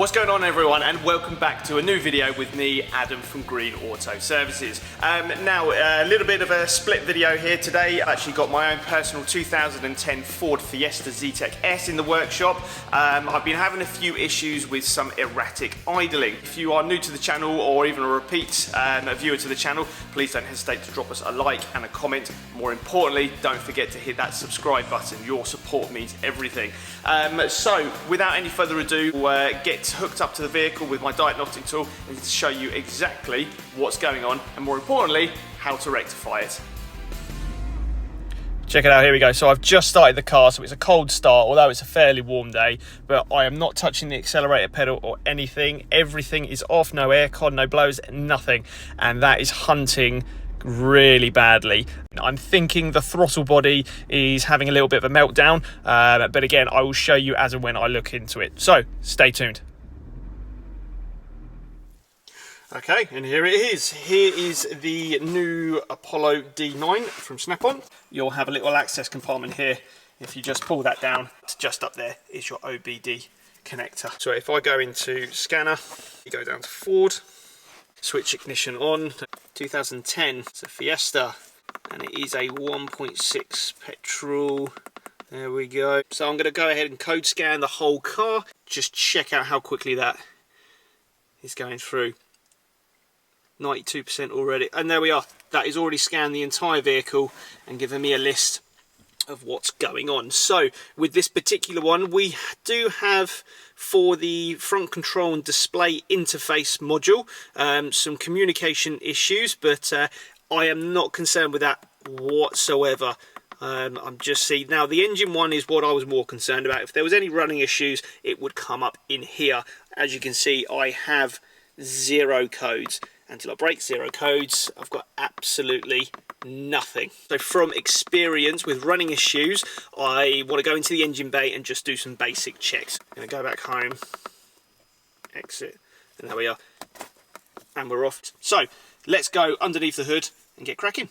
What's going on, everyone, and welcome back to a new video with me, Adam from Green Auto Services. Now, a little bit of a split video here today. I've actually got my own personal 2010 Ford Fiesta Zetec S in the workshop. I've been having a few issues with some erratic idling. If you are new to the channel or even a repeat viewer to the channel, please don't hesitate to drop us a like and a comment. More importantly, don't forget to hit that subscribe button. Your support means everything. So, without any further ado, get hooked up to the vehicle with my diagnostic tool and to show you exactly what's going on and, more importantly, how to rectify it. Check it out, here we go. So I've just started the car, so it's a cold start, although it's a fairly warm day, but I am not touching the accelerator pedal or anything. Everything is off, no aircon, no blowers, nothing, and that is hunting really badly. I'm thinking the throttle body is having a little bit of a meltdown, but again, I will show you as and when I look into it. So stay tuned. Okay, and here it is. Here is the new Apollo D9 from Snap-on. You'll have a little access compartment here. If you just pull that down, just up there is your OBD connector. So if I go into scanner, you go down to Ford, switch ignition on, 2010, it's a Fiesta, and it is a 1.6 petrol. There we go. So I'm going to go ahead and code scan the whole car, just check out how quickly that is going through. 92% already, and there we are. That is already scanned the entire vehicle and given me a list of what's going on. So with this particular one, we do have, for the front control and display interface module, some communication issues, but I am not concerned with that whatsoever. I'm just seeing now the engine one is what I was more concerned about. If there was any running issues, it would come up in here. As you can see, I have 0 codes. Until I break 0 codes, I've got absolutely nothing. So from experience with running issues, I want to go into the engine bay and just do some basic checks. I'm going to go back home, exit, and there we are. And we're off. So let's go underneath the hood and get cracking.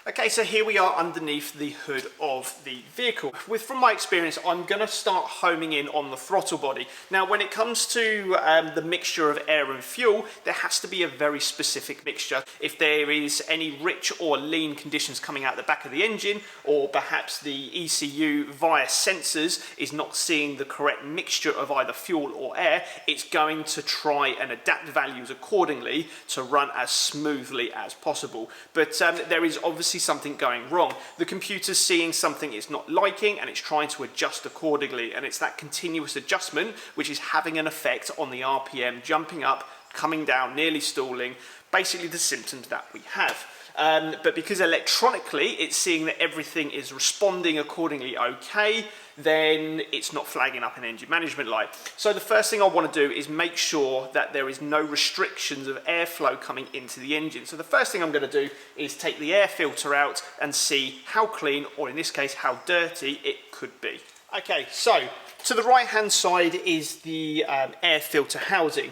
Okay, so here we are underneath the hood of the vehicle. From my experience, I'm going to start homing in on the throttle body. Now, when it comes to the mixture of air and fuel, there has to be a very specific mixture. If there is any rich or lean conditions coming out the back of the engine, or perhaps the ECU via sensors is not seeing the correct mixture of either fuel or air, it's going to try and adapt values accordingly to run as smoothly as possible. But there is obviously something going wrong. The computer's seeing something it's not liking and it's trying to adjust accordingly, and it's that continuous adjustment which is having an effect on the RPM, jumping up, coming down, nearly stalling, basically the symptoms that we have. But because electronically it's seeing that everything is responding accordingly okay, then it's not flagging up an engine management light. So the first thing I want to do is make sure that there is no restrictions of airflow coming into the engine. So the first thing I'm going to do is take the air filter out and see how clean, or in this case how dirty, it could be. Okay, so to the right hand side is the air filter housing.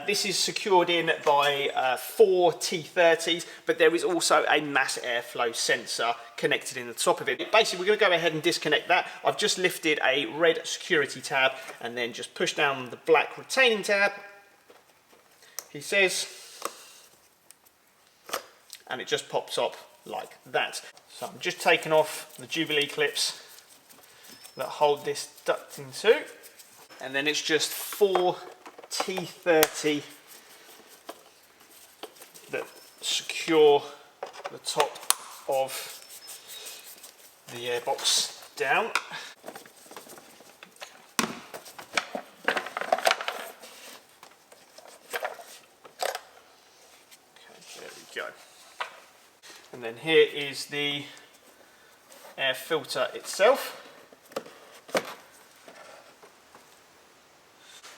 This is secured in by 4 T30s, but there is also a mass airflow sensor connected in the top of it. Basically, we're going to go ahead and disconnect that. I've just lifted a red security tab and then just push down the black retaining tab, he says, and it just pops up like that. So I'm just taking off the Jubilee clips that hold this ducting to, and then it's just 4 T30 that secure the top of the airbox down. Okay, there we go. And then here is the air filter itself.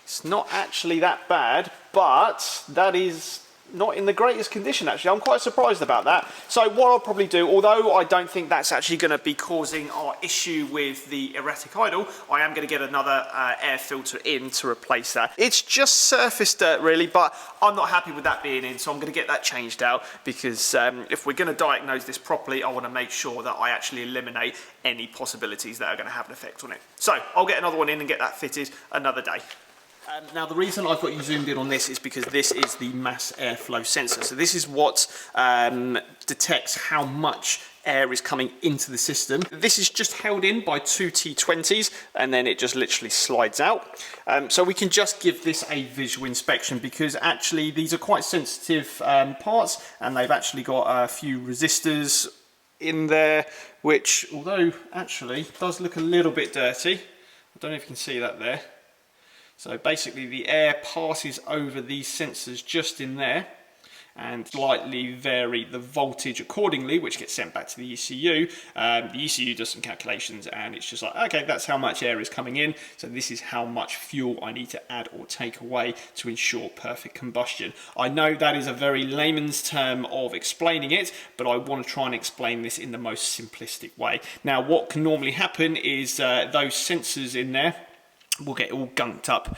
It's not actually that bad, but that is not in the greatest condition actually. I'm quite surprised about that. So what I'll probably do, although I don't think that's actually going to be causing our issue with the erratic idle, I am going to get another air filter in to replace that. It's just surface dirt really, but I'm not happy with that being in, so I'm going to get that changed out, because if we're going to diagnose this properly, I want to make sure that I actually eliminate any possibilities that are going to have an effect on it. So I'll get another one in and get that fitted another day. Now the reason I've got you zoomed in on this is because this is the mass airflow sensor. So this is what detects how much air is coming into the system. This is just held in by two T20s and then it just literally slides out. So we can just give this a visual inspection because actually these are quite sensitive parts, and they've actually got a few resistors in there, which although actually does look a little bit dirty. I don't know if you can see that there. So basically the air passes over these sensors just in there and slightly vary the voltage accordingly, which gets sent back to the ECU. The ECU does some calculations and it's just like, okay, that's how much air is coming in, so this is how much fuel I need to add or take away to ensure perfect combustion. I know that is a very layman's term of explaining it, but I want to try and explain this in the most simplistic way. Now what can normally happen is those sensors in there will get all gunked up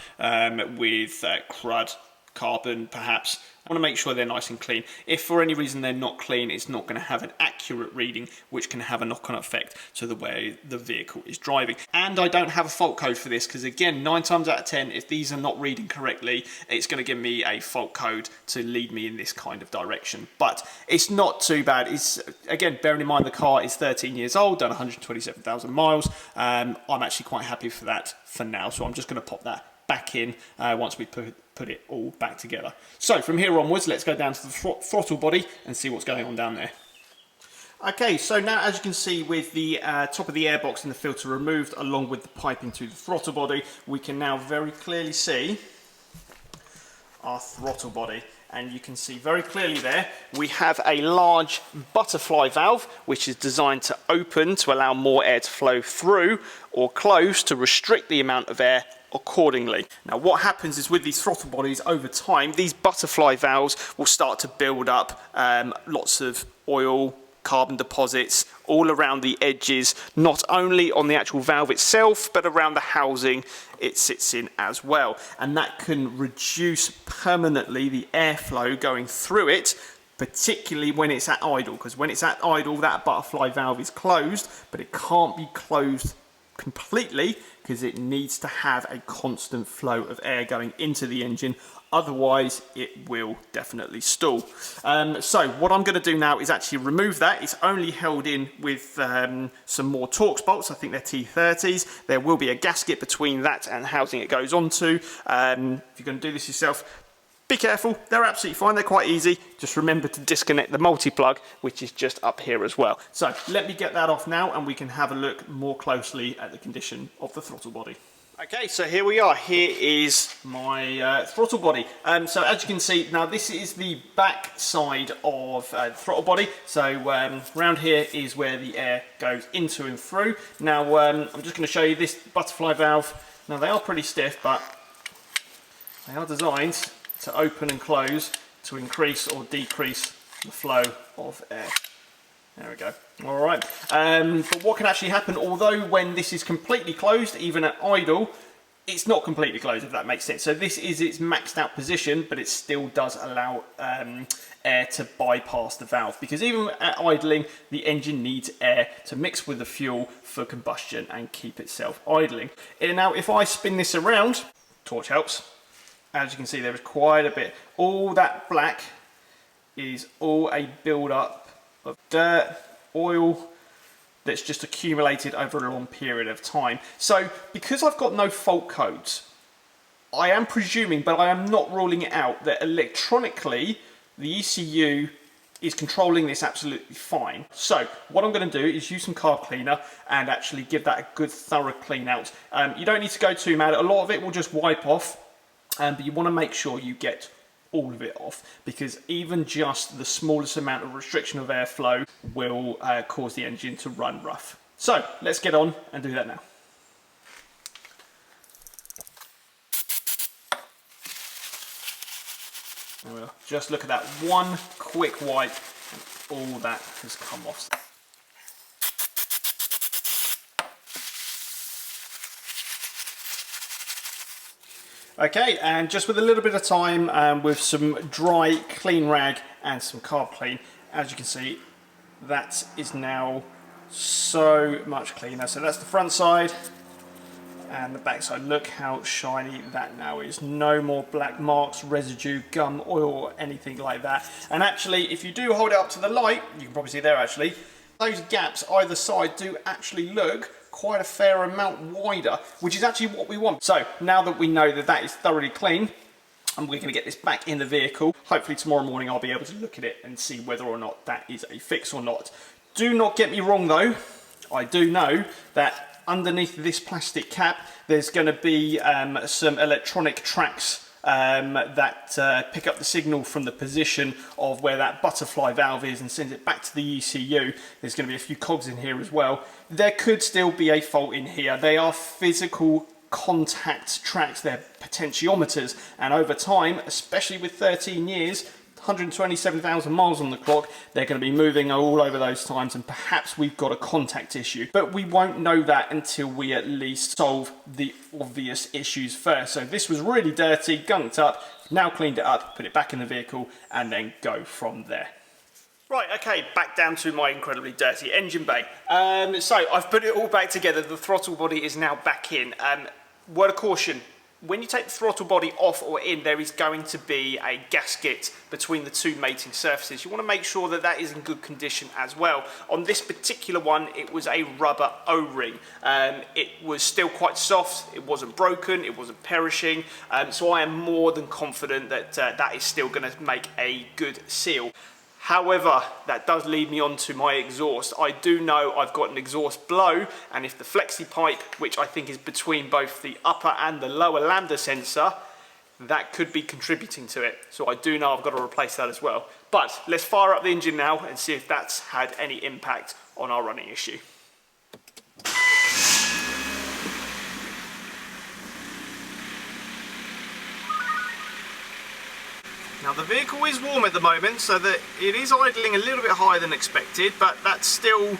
with crud, carbon perhaps. I want to make sure they're nice and clean. If for any reason they're not clean, it's not going to have an accurate reading, which can have a knock-on effect to the way the vehicle is driving. And I don't have a fault code for this because again, 9 times out of 10, if these are not reading correctly, it's going to give me a fault code to lead me in this kind of direction. But it's not too bad. It's, again, bearing in mind the car is 13 years old, done 127,000 miles. I'm actually quite happy for that for now, so I'm just going to pop that back in once we put it all back together. So from here onwards, let's go down to the throttle body and see what's going on down there. Okay, so now as you can see with the top of the airbox and the filter removed along with the piping to the throttle body, we can now very clearly see our throttle body. And you can see very clearly there, we have a large butterfly valve, which is designed to open to allow more air to flow through, or close to restrict the amount of air accordingly. Now what happens is with these throttle bodies over time, these butterfly valves will start to build up lots of oil, carbon deposits all around the edges, not only on the actual valve itself, but around the housing it sits in as well. And that can reduce permanently the airflow going through it, particularly when it's at idle, because when it's at idle, that butterfly valve is closed, but it can't be closed completely because it needs to have a constant flow of air going into the engine, otherwise it will definitely stall. So what I'm going to do now is actually remove that. It's only held in with some more Torx bolts. I think they're T30s. There will be a gasket between that and the housing it goes onto. If you're going to do this yourself, be careful, they're absolutely fine, they're quite easy. Just remember to disconnect the multi-plug, which is just up here as well. So let me get that off now and we can have a look more closely at the condition of the throttle body. Okay, so here we are. Here is my throttle body. So as you can see, now this is the back side of the throttle body. So round here is where the air goes into and through. Now I'm just going to show you this butterfly valve. Now they are pretty stiff, but they are designed to open and close to increase or decrease the flow of air. There we go. All right. But what can actually happen, although when this is completely closed, even at idle, it's not completely closed, if that makes sense. So this is its maxed out position, but it still does allow air to bypass the valve, because even at idling, the engine needs air to mix with the fuel for combustion and keep itself idling. And now if I spin this around, torch helps. As you can see, there is quite a bit. All that black is all a build-up of dirt, oil, that's just accumulated over a long period of time. So, because I've got no fault codes, I am presuming, but I am not ruling it out, that electronically, the ECU is controlling this absolutely fine. So, what I'm going to do is use some carb cleaner and actually give that a good thorough clean out. You don't need to go too mad. A lot of it will just wipe off. But you want to make sure you get all of it off, because even just the smallest amount of restriction of airflow will cause the engine to run rough. So let's get on and do that now. There we are. Just look at that one quick wipe and all that has come off. Okay, and just with a little bit of time, with some dry clean rag and some carb clean, as you can see, that is now so much cleaner. So that's the front side, and the backside. Look how shiny that now is. No more black marks, residue, gum, oil, or anything like that. And actually, if you do hold it up to the light, you can probably see there actually, those gaps either side do actually look quite a fair amount wider, which is actually what we want. So now that we know that that is thoroughly clean, and we're going to get this back in the vehicle, hopefully tomorrow morning I'll be able to look at it and see whether or not that is a fix or not. Do not get me wrong though, I do know that underneath this plastic cap there's going to be some electronic tracks that pick up the signal from the position of where that butterfly valve is and send it back to the ECU. There's going to be a few cogs in here as well. There could still be a fault in here. They are physical contact tracks, they're potentiometers, and over time, especially with 13 years, 127,000 miles on the clock, they're going to be moving all over those times, and perhaps we've got a contact issue. But we won't know that until we at least solve the obvious issues first. So this was really dirty, gunked up, now cleaned it up, put it back in the vehicle, and then go from there. Right, okay, back down to my incredibly dirty engine bay. So I've put it all back together. The throttle body is now back in. Word of caution, when you take the throttle body off or in, there is going to be a gasket between the two mating surfaces. You want to make sure that that is in good condition as well. On this particular one, it was a rubber O-ring. It was still quite soft, it wasn't broken, it wasn't perishing, so I am more than confident that that is still going to make a good seal. However, that does lead me on to my exhaust. I do know I've got an exhaust blow, and if the flexi pipe, which I think is between both the upper and the lower lambda sensor, that could be contributing to it. So I do know I've got to replace that as well. But let's fire up the engine now and see if that's had any impact on our running issue. Now the vehicle is warm at the moment, so that it is idling a little bit higher than expected, but that's still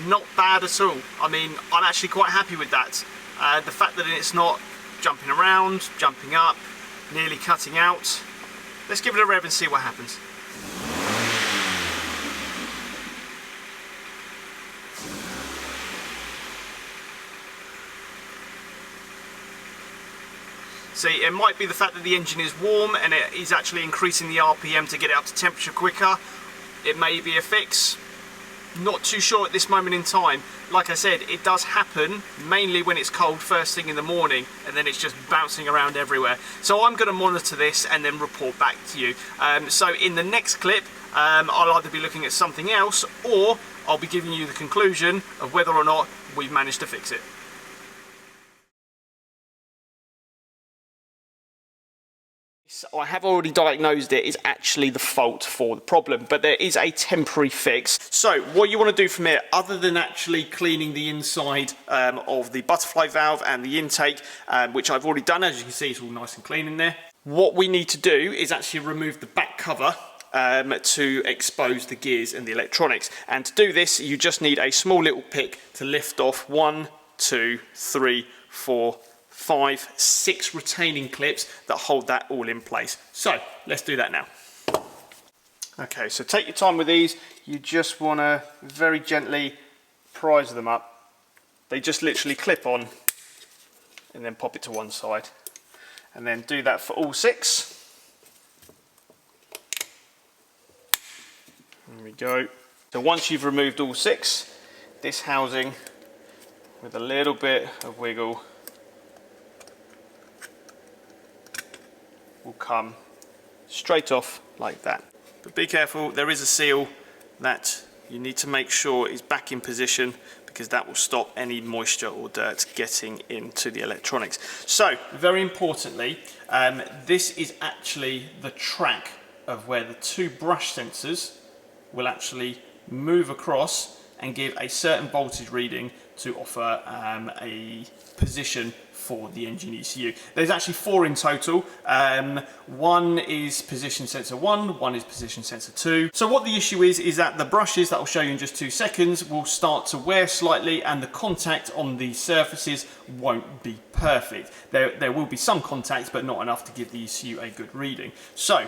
not bad at all. I mean, I'm actually quite happy with that. The fact that it's not jumping around, jumping up, nearly cutting out. Let's give it a rev and see what happens. See, it might be the fact that the engine is warm and it is actually increasing the RPM to get it up to temperature quicker. It may be a fix. Not too sure at this moment in time. Like I said, it does happen mainly when it's cold first thing in the morning, and then it's just bouncing around everywhere. So I'm going to monitor this and then report back to you. So in the next clip, I'll either be looking at something else, or I'll be giving you the conclusion of whether or not we've managed to fix it. I have already diagnosed it is actually the fault for the problem, but there is a temporary fix. So what you want to do from here, other than actually cleaning the inside of the butterfly valve and the intake, which I've already done, as you can see it's all nice and clean in there. What we need to do is actually remove the back cover to expose the gears and the electronics. And to do this, you just need a small little pick to lift off 1, 2, 3, 4, 5, 6 retaining clips that hold that all in place. So let's do that now. Okay, so take your time with these. You just want to very gently prise them up. They just literally clip on and then pop it to one side. And then do that for all 6. There we go. So once you've removed all 6, this housing with a little bit of wiggle will come straight off like that. But be careful, there is a seal that you need to make sure is back in position, because that will stop any moisture or dirt getting into the electronics. So very importantly, this is actually the track of where the 2 brush sensors will actually move across and give a certain voltage reading to offer a position for the engine ECU. There's actually 4 in total. One is position sensor 1, one is position sensor 2. So what the issue is that the brushes that I'll show you in just 2 seconds will start to wear slightly, and the contact on the surfaces won't be perfect. There will be some contact, but not enough to give the ECU a good reading. So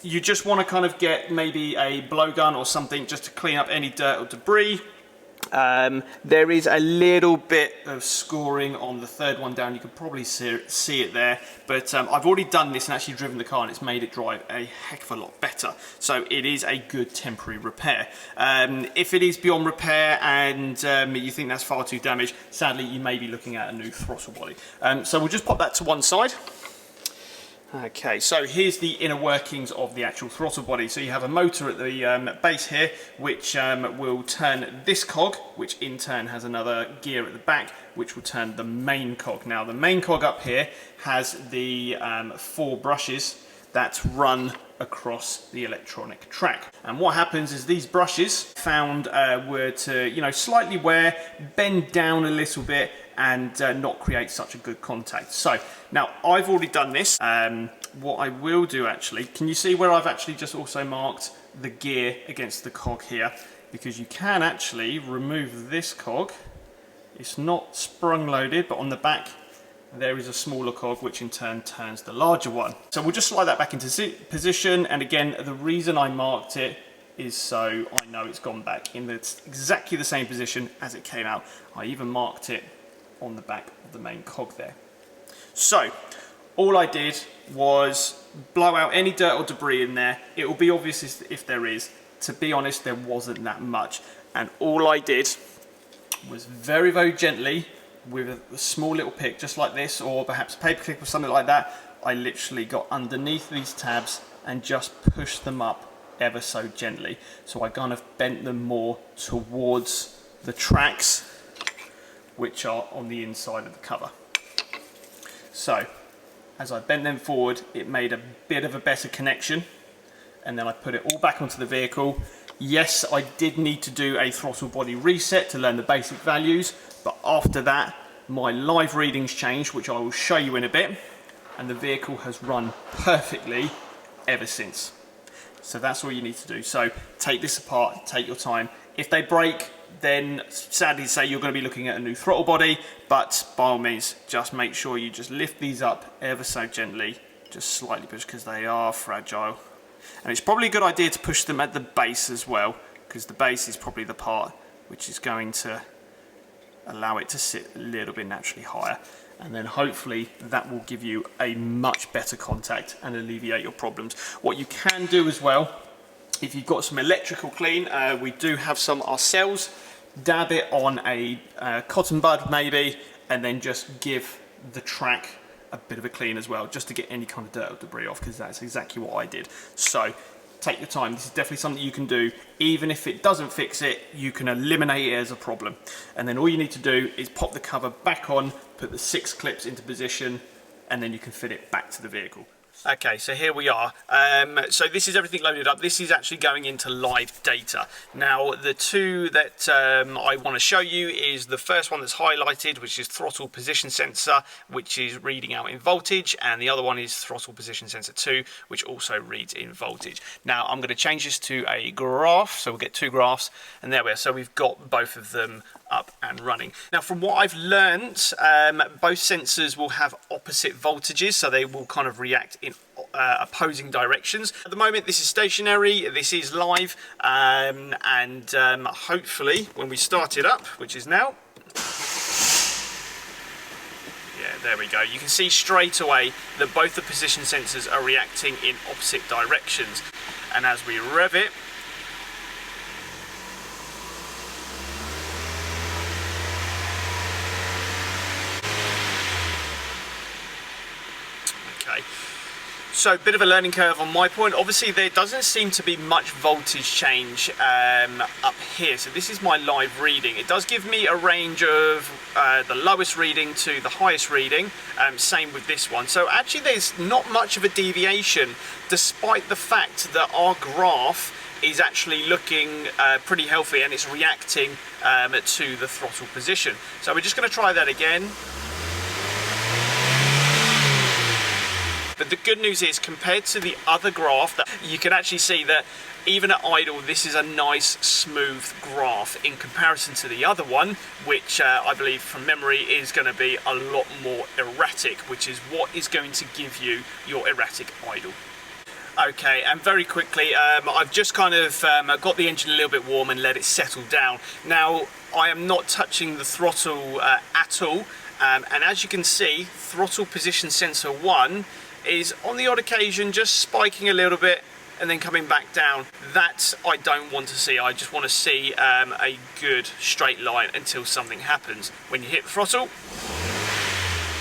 you just want to kind of get maybe a blowgun or something just to clean up any dirt or debris. There is a little bit of scoring on the third one down. You can probably see it there, but I've already done this and actually driven the car, and it's made it drive a heck of a lot better. So it is a good temporary repair. If it is beyond repair and you think that's far too damaged, sadly you may be looking at a new throttle body. So we'll just pop that to one side. Okay, so here's the inner workings of the actual throttle body. So you have a motor at the base here, which will turn this cog, which in turn has another gear at the back, which will turn the main cog. Now the main cog up here has the 4 brushes that run across the electronic track. And what happens is these brushes found were to, you know, slightly wear, bend down a little bit, and not create such a good contact. So now I've already done this. What I will do actually, can you see where I've actually just also marked the gear against the cog here? Because you can actually remove this cog. It's not sprung loaded, but on the back there is a smaller cog which in turn turns the larger one. So we'll just slide that back into position, and again the reason I marked it is so I know it's gone back in exactly the same position as it came out. I even marked it on the back of the main cog there. So all I did was blow out any dirt or debris in there. It will be obvious if there is. To be honest, there wasn't that much, and all I did was very, very gently with a small little pick just like this, or perhaps a paper clip or something like that, I literally got underneath these tabs and just pushed them up ever so gently. So I kind of bent them more towards the tracks which are on the inside of the cover. So as I bent them forward, it made a bit of a better connection, and then I put it all back onto the vehicle. Yes, I did need to do a throttle body reset to learn the basic values, but after that my live readings changed, which I will show you in a bit, and the vehicle has run perfectly ever since. So that's all you need to do. So take this apart, take your time. If they break, then sadly to say you're going to be looking at a new throttle body, but by all means just make sure you just lift these up ever so gently, just slightly push, because they are fragile. And it's probably a good idea to push them at the base as well, because the base is probably the part which is going to allow it to sit a little bit naturally higher, and then hopefully that will give you a much better contact and alleviate your problems. What you can do as well, if you've got some electrical clean, we do have some ourselves, dab it on a cotton bud maybe, and then just give the track a bit of a clean as well, just to get any kind of dirt or debris off, because that's exactly what I did. So take your time. This is definitely something you can do. Even if it doesn't fix it, you can eliminate it as a problem. And then all you need to do is pop the cover back on, put the 6 clips into position, and then you can fit it back to the vehicle. Okay, so here we are. So this is everything loaded up. This is actually going into live data. Now, the two that I want to show you is the first one that's highlighted, which is throttle position sensor, which is reading out in voltage, and the other one is throttle position sensor 2, which also reads in voltage. Now, I'm going to change this to a graph, so we'll get 2 graphs, and there we are. So we've got both of them up and running. Now, from what I've learned, both sensors will have opposite voltages, so they will kind of react in opposing directions. At the moment this is stationary, this is live, and hopefully when we start it up, which is now, yeah, there we go, you can see straight away that both the position sensors are reacting in opposite directions, and as we rev it, okay. So a bit of a learning curve on my point. Obviously there doesn't seem to be much voltage change up here. So this is my live reading. It does give me a range of the lowest reading to the highest reading. Same with this one. So actually there's not much of a deviation, despite the fact that our graph is actually looking pretty healthy and it's reacting to the throttle position. So we're just going to try that again. But the good news is, compared to the other graph, that you can actually see that even at idle, this is a nice smooth graph in comparison to the other one, which I believe from memory is going to be a lot more erratic, which is what is going to give you your erratic idle. Okay, and very quickly, I've just kind of got the engine a little bit warm and let it settle down. Now, I am not touching the throttle at all, and as you can see, throttle position sensor 1 is on the odd occasion just spiking a little bit and then coming back down. That I don't want to see. I just want to see a good straight line until something happens. When you hit the throttle,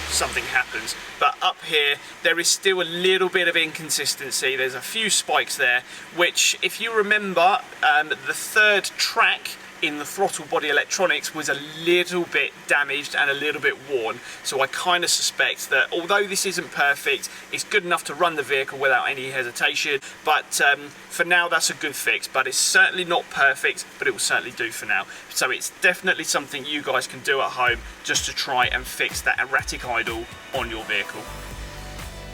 something happens. But up here there is still a little bit of inconsistency. There's a few spikes there, which if you remember, the third track in the throttle body electronics was a little bit damaged and a little bit worn. So I kind of suspect that although this isn't perfect, it's good enough to run the vehicle without any hesitation. But for now that's a good fix, but it's certainly not perfect, but it will certainly do for now. So it's definitely something you guys can do at home just to try and fix that erratic idle on your vehicle.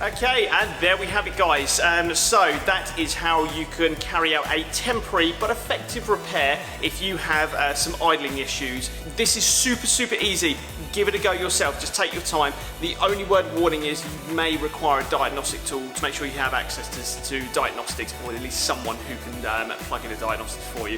Okay, and there we have it, guys. So that is how you can carry out a temporary but effective repair if you have some idling issues. This is super easy. Give it a go yourself, just take your time. The only word warning is you may require a diagnostic tool to make sure you have access to diagnostics, or at least someone who can plug in a diagnostic for you.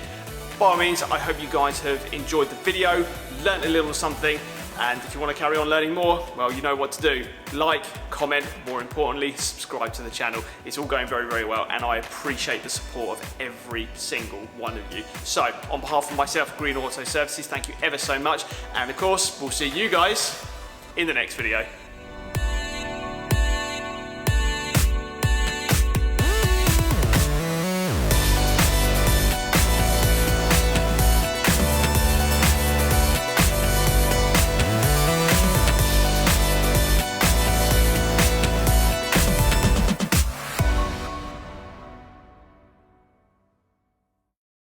By all means, I hope you guys have enjoyed the video, learned a little something, and if you want to carry on learning more, well, you know what to do. Like, comment, more importantly, subscribe to the channel. It's all going very well, and I appreciate the support of every single one of you. So, on behalf of myself, Green Auto Services, thank you ever so much, and of course, we'll see you guys in the next video.